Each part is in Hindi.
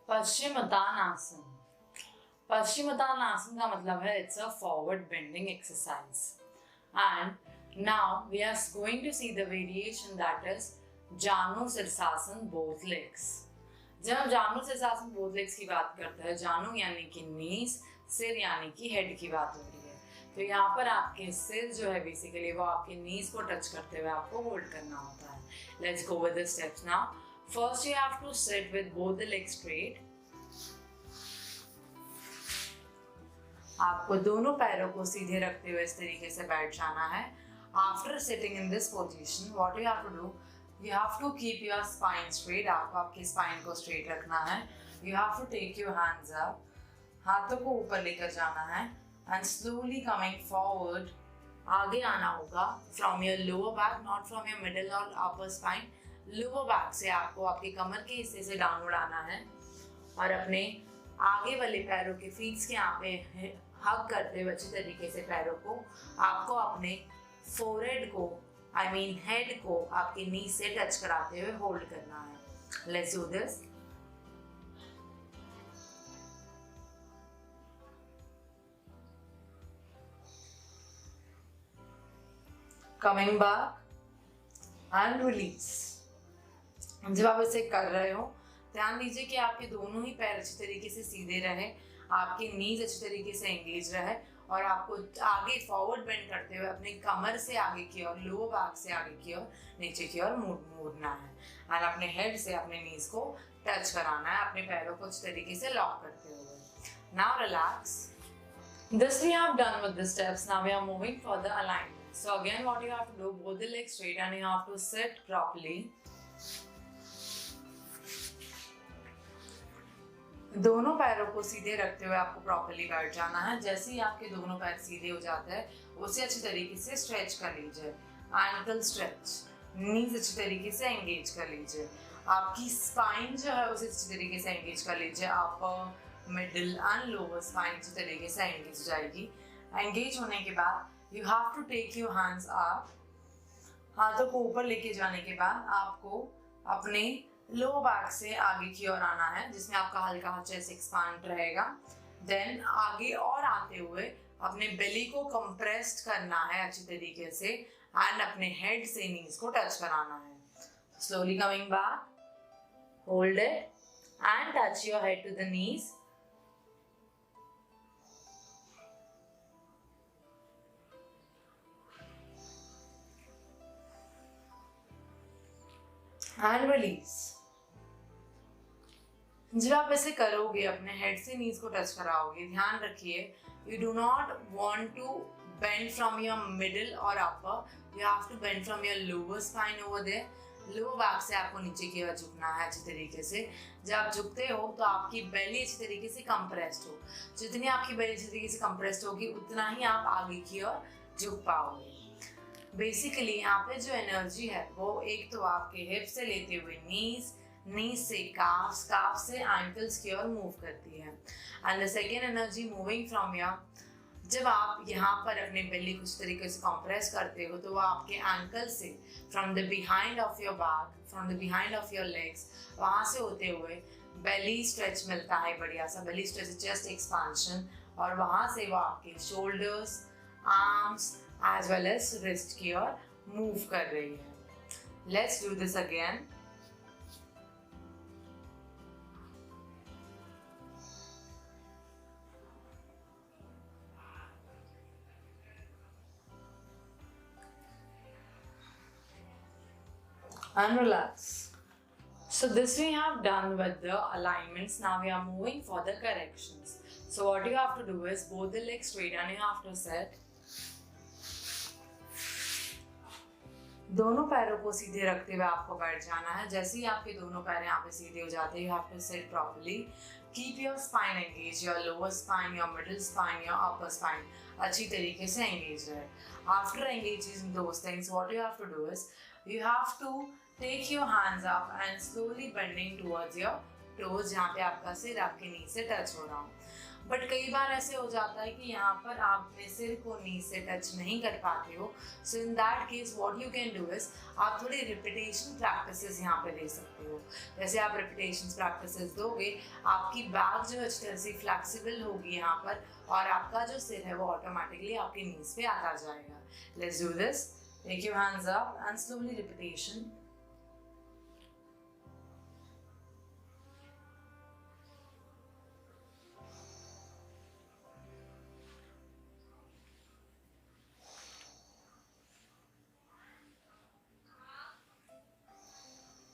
पश्चिमोत्तानासन। पश्चिमोत्तानासन का मतलब है it's a forward bending exercise and now we are going to see the variation that is Janu Shirshasana both legs. जब हम जानु शीर्षासन बोथ लेग्स की बात करते हैं, जानु यानी कि नीज, सिर यानी कि हेड की बात हो रही है। तो यहाँ पर आपके सिर जो है बेसिकली वो आपके नीज को टच करते हुए आपको होल्ड करना होता है। Let's go with the steps now. First you have to sit with both the legs straight. आपको दोनों पैरों को सीधे रखते हुए इस तरीके से बैठ जाना है। After sitting in this position what you have to do, you have to keep your spine straight. आपको आपकी स्पाइन को स्ट्रेट रखना है। You have to take your hands up, हाथों को ऊपर लेकर जाना है एंड स्लोली कमिंग फॉरवर्ड, आगे आना होगा from your lower back, not from your middle और अपर स्पाइन। लोअर बैक से आपको आपके कमर के हिस्से से डाउनवर्ड आना है और अपने आगे वाले पैरों के फीट्स के यहाँ पे हग करते हुए अच्छी तरीके से पैरों को आपको अपने फोरहेड को हेड को आपके नी से टच कराते हुए होल्ड करना है। Let's do this. Coming back and release. जब आप इसे कर रहे हो ध्यान दीजिए कि आपके दोनों ही पैर अच्छी तरीके से सीधे रहे, आपके नीज अच्छी तरीके से एंगेज रहे और आपको आगे फॉरवर्ड बेंड करते हुए अपने कमर से आगे की ओर, लोअर बैक से आगे की ओर, नीचे की ओर मुड़ना है और अपने हेड से अपने नीज को टच कराना है, अपने पैरों को अच्छी तरीके से लॉक करते हुए। Now relax. This we have done with the steps. Now we are moving for the alignment. So again what you have to do, both the legs straight and you have to sit properly. दोनों पैरों को सीधे रखते हुए आपको प्रॉपर्ली बैठ जाना है। जैसे ही आपके दोनों पैर सीधे हो जाते हैं उसे अच्छी तरीके से स्ट्रेच कर लीजिए। एंकल स्ट्रेच, नीज अच्छी तरीके से एंगेज कर लीजिए। आपकी स्पाइन जो है उसे अच्छी तरीके से एंगेज कर लीजिए। अपर, मिडिल एंड लोअर स्पाइन अच्छी तरीके से एंगेज हो जाएगी। एंगेज होने के बाद you have to take your hands up. हाथों को ऊपर लेके जाने के बाद आपको अपने लोअर बैक से आगे की ओर आना है जिसमें आपका हल्का चेस्ट एक्सपांड रहेगा। देन आगे और आते हुए अपने बेली को कंप्रेस्ड करना है अच्छी तरीके से एंड अपने हेड से नीज को टच कराना है। Slowly coming back, hold it and touch your head to the knees. And release. जब आप ऐसे करोगे अपने हेड से नीज को टच कराओगे, ध्यान रखिए you do not want to bend from your middle और upper, you have to bend from your lower spine over there. Lower back से आपको नीचे की ओर झुकना है अच्छी तरीके से। जब आप झुकते हो तो आपकी बेली अच्छी तरीके से कंप्रेस्ड हो। जितनी आपकी बेली अच्छी तरीके से कंप्रेस्ड होगी उतना ही आप आगे की ओर झुक पाओगे। बेसिकली यहाँ पे जो एनर्जी है वो एक तो आपके हिप से लेते हुए नीज से काफ्स, काफ से एंकल्स की ओर मूव करती है। And the second energy moving from your, जब आप यहाँ पर अपने बेली कुछ तरीके से कंप्रेस करते हो तो वो आपके एंकल से from the behind of your back, from the behind of your legs, वहाँ से होते हुए बेली स्ट्रेच मिलता है बढ़िया सा। बेली स्ट्रेच, चेस्ट एक्सपांशन, और वहाँ से वो आपके shoulders, arms as well as wrist की ओर मूव कर रही है। Let's do this again. And relax. So this we have done with the alignments. Now we are moving for the corrections. So what you have to do is both the legs straight and you have to sit. दोनों पैरों को सीधे रखते हुए आपको बैठ जाना है। जैसे ही आपके दोनों पैर यहाँ पे सीधे हो जाते हैं, you have to sit properly. Keep your spine engaged, your lower spine, your middle spine, your upper spine अच्छी तरीके से engaged रहे। After engaging those things, what you have to do is you have to take your hands up and slowly bending towards your toes, जहाँ पे आपका सिर आपके नी से टच हो रहा हो। बट कई बार ऐसे हो जाता है कि यहाँ पर आप अपने सिर को नी से टच नहीं कर पाते हो। So in that case what you can do is, आप थोड़ी रिपीटेशन प्रैक्टिसेस यहाँ पे दे सकते हो। जैसे आप रिपीटेशन प्रैक्टिसेस दोगे, आपकी बैक जो अच्छी तरह से फ्लेक्सिबल होगी यहाँ पर, और आपका जो सिर है वो ऑटोमेटिकली आपके नीज पे आता जाएगा। Let's do this. Take your hands up and slowly repetition.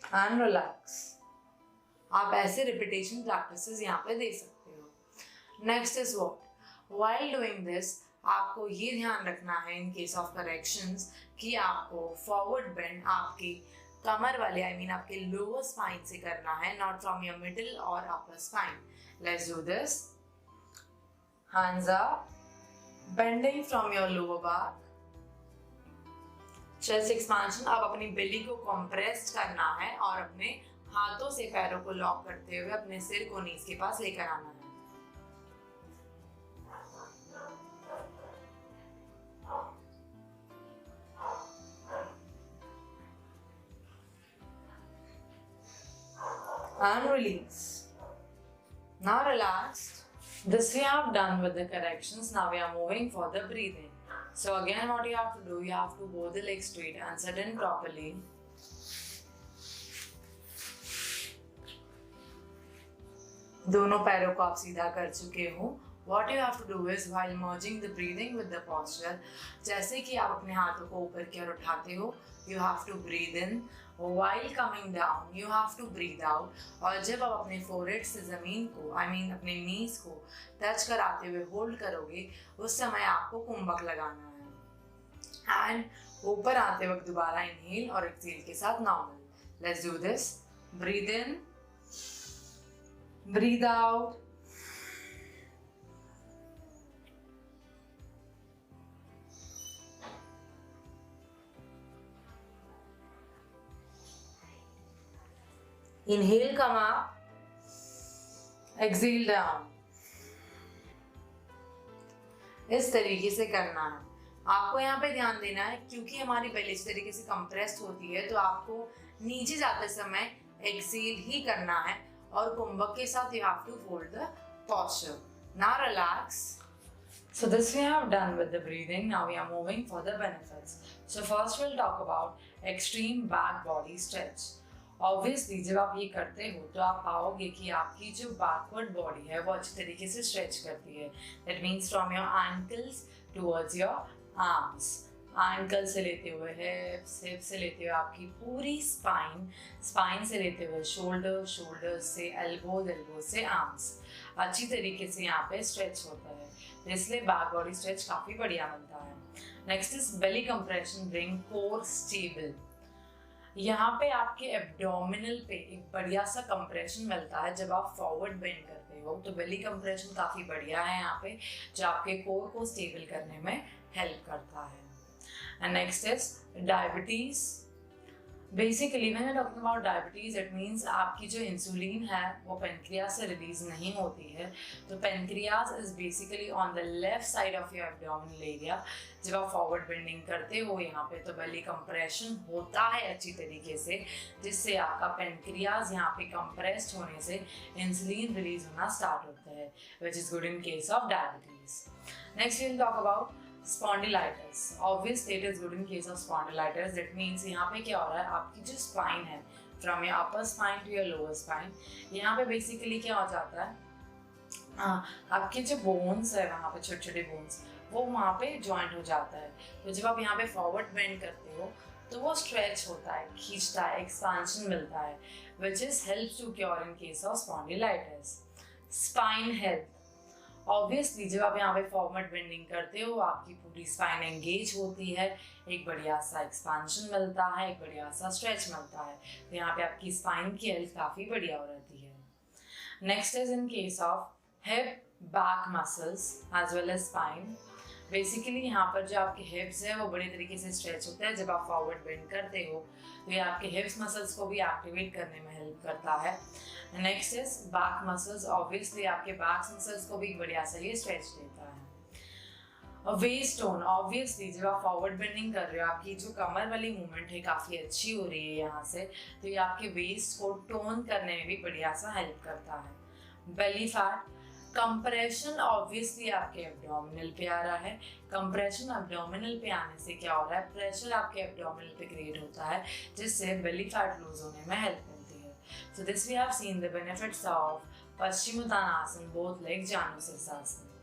And relax. आप ऐसे रिपीटेशन प्रैक्टिसेस यहाँ पे दे सकते हो। Next is what, while doing this आपको ये ध्यान रखना है इन केस ऑफ करेक्शंस कि आपको फॉरवर्ड बेंड आपकी कमर वाले आपके लोअर स्पाइन से करना है, नॉट फ्रॉम योर मिडिल और upper spine. Let's do this. Hands up, bending from your lower back, chest expansion. अब अपनी बेली को कंप्रेस करना है और अपने हाथों से पैरों को लॉक करते हुए अपने सिर को नीज के पास लेकर आना है। And release. Now relaxed. This we have done with the corrections. Now we are moving for the breathing. So again what you have to do, you have to hold the legs straight and sit in properly. दोनों पैरों को आप सीधा कर चुके हो। What you have to do is while merging the breathing with the posture, जैसे कि आप अपने हाथों को ऊपर की ओर उठाते हो, you have to breathe in. While coming down, you have to breathe out. और जब आप अपने forehead से ज़मीन को, अपने knees को टच कराते हुए होल्ड करोगे, उस समय आपको कुंभक लगाना है। एंड ऊपर आते वक्त दोबारा इनहेल और एक्सहेल के साथ normal. Let's do this. Breathe in, breathe out. Inhale, come up. Exhale down. इस तरीके से करना है। आपको यहाँ पे ध्यान देना है क्योंकि हमारी बेली इस तरीके से कंप्रेस्ड होती है, तो आपको नीचे जाते समय एक्सेल ही करना है और कुंभक के साथ you have to hold the posture. Now relax. So this we have done with the breathing. Now we are moving for the benefits. So first we'll talk about extreme back body stretch. Obviously जब आप ये करते हो तो आप पाओगे कि आपकी जो बैकवर्ड बॉडी है वो अच्छी तरीके से स्ट्रेच करती है। That means from your ankles towards your arms, ankle से लेते हुए हिप्स, हिप्स से लेते हुए आपकी पूरी स्पाइन, स्पाइन से लेते हुए शोल्डर, शोल्डर से एल्बोज, एल्बोज से आर्म्स, अच्छी तरीके से यहाँ पे स्ट्रेच होता है। तो इसलिए बैक बॉडी स्ट्रेच काफ़ी बढ़िया बनता है। Next is belly compression, bring core stable. यहाँ पे आपके एब्डोमिनल पे एक बढ़िया सा कंप्रेशन मिलता है जब आप फॉरवर्ड बेंड करते हो, तो बेली कंप्रेशन काफ़ी बढ़िया है यहाँ पे, जो आपके कोर को स्टेबल करने में हेल्प करता है। And next is diabetes. Basically when we are talking about diabetes, it means आपकी जो इंसुलिन है वो पेनक्रियाज से रिलीज नहीं होती है। तो pancreas is basically on the left side of your abdominal area. जब आप फॉरवर्ड बेंडिंग करते हो यहाँ पे तो बेली कंप्रेशन होता है अच्छी तरीके से, जिससे आपका पेनक्रियाज यहाँ पे कंप्रेस्ड होने से इंसुलिन रिलीज होना स्टार्ट होता है, which is good in case of diabetes. Next we will talk about spondylitis. Obviously it is good in case of spondylitis. That means यहाँ पे क्या हो रहा है, आपकी जो स्पाइन है from your upper spine to your lower spine, यहाँ पे बेसिकली क्या हो जाता है, आपके जो बोन्स है वहाँ पे छोटे छोटे बोन्स वो वहाँ पे ज्वाइंट हो जाता है। तो जब आप यहाँ पे फॉरवर्ड बेंड करते हो तो वो स्ट्रेच होता है, खींचता है, एक्सपांशन मिलता है, which is help to cure in case of spondylitis. Spine health. Obviously जब आप यहाँ पे फॉरवर्ड बेंडिंग करते हो आपकी पूरी स्पाइन एंगेज होती है, एक बढ़िया सा एक्सपांशन मिलता है, एक बढ़िया सा स्ट्रेच मिलता है, तो यहाँ पे आपकी स्पाइन की हेल्थ काफ़ी बढ़िया हो रहती है। Next is in case of hip back muscles as well as spine. Basically यहाँ पर जो आपके हिप्स है वो बड़े तरीके से स्ट्रेच होता है जब आप फॉरवर्ड बेंड करते हो, तो ये आपके हिप्स मसल्स को भी एक्टिवेट करने में हेल्प करता है। Next is back muscles. Obviously आपके बैक मसल्स को भी बढ़िया से ये स्ट्रेच देता है। वेस्ट टोन, ऑब्वियसली जब आप फॉरवर्ड बेंडिंग कर रहे हो आपकी जो कमर वाली मूवमेंट है काफ़ी अच्छी हो रही है यहाँ से, तो ये आपके वेस्ट को टोन करने में भी बढ़िया सा हेल्प करता है। बेली फैट, कंप्रेशन ऑब्वियसली आपके एब्डोमिनल पे आ रहा है। कंप्रेशन एब्डोमिनल पे आने से क्या हो रहा है, प्रेशर आपके एब्डोमिनल पे क्रिएट होता है जिससे बेली फैट लूज होने में हेल्प मिलती है। So this we have seen the benefits of Paschimottanasana, both leg Janusirsasana.